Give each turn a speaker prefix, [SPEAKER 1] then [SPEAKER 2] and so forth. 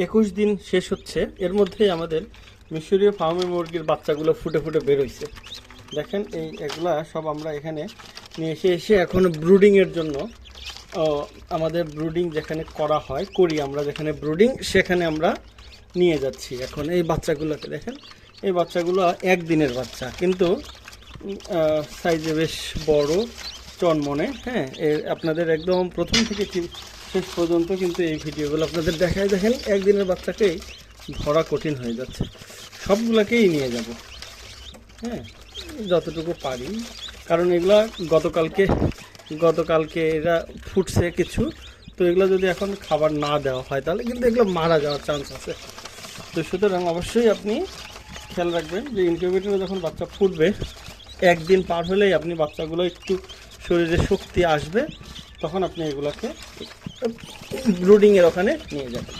[SPEAKER 1] 21 দিন শেষ হচ্ছে, এর মধ্যেই আমাদের মিশরীয় ফার্মি মুরগির বাচ্চাগুলো ফুটে ফুটে বেরোইছে। দেখেন এগুলা সব আমরা এখানে নিয়ে এসে এখন ব্রুডিংয়ের জন্য আমাদের ব্রুডিং যেখানে করি আমরা যেখানে ব্রুডিং সেখানে আমরা নিয়ে যাচ্ছি। এখন এই বাচ্চাগুলোকে দেখেন, এই বাচ্চাগুলো একদিনের বাচ্চা, কিন্তু সাইজে বেশ বড় চনমনে। হ্যাঁ, আপনাদের একদম প্রথম থেকে শেষ পর্যন্ত কিন্তু এই ভিডিওগুলো আপনাদের দেখায়। দেখেন একদিনের বাচ্চাকেই ধরা কঠিন হয়ে যাচ্ছে। সবগুলোকেই নিয়ে যাব, হ্যাঁ, যতটুকু পারি, কারণ এগুলা গতকালকে এরা ফুটছে কিছু, তো এগুলো যদি এখন খাবার না দেওয়া হয় তাহলে কিন্তু এগুলো মারা যাওয়ার চান্স আছে। তো সুতরাং অবশ্যই আপনি খেয়াল রাখবেন যে ইনকিউবেটরে যখন বাচ্চা ফুটবে, একদিন পার হলেই আপনি বাচ্চাগুলো একটু শরীরে শক্তি আসবে, তখন আপনি এগুলোকে ব্রুডিংয়ের ওখানে নিয়ে যাবেন।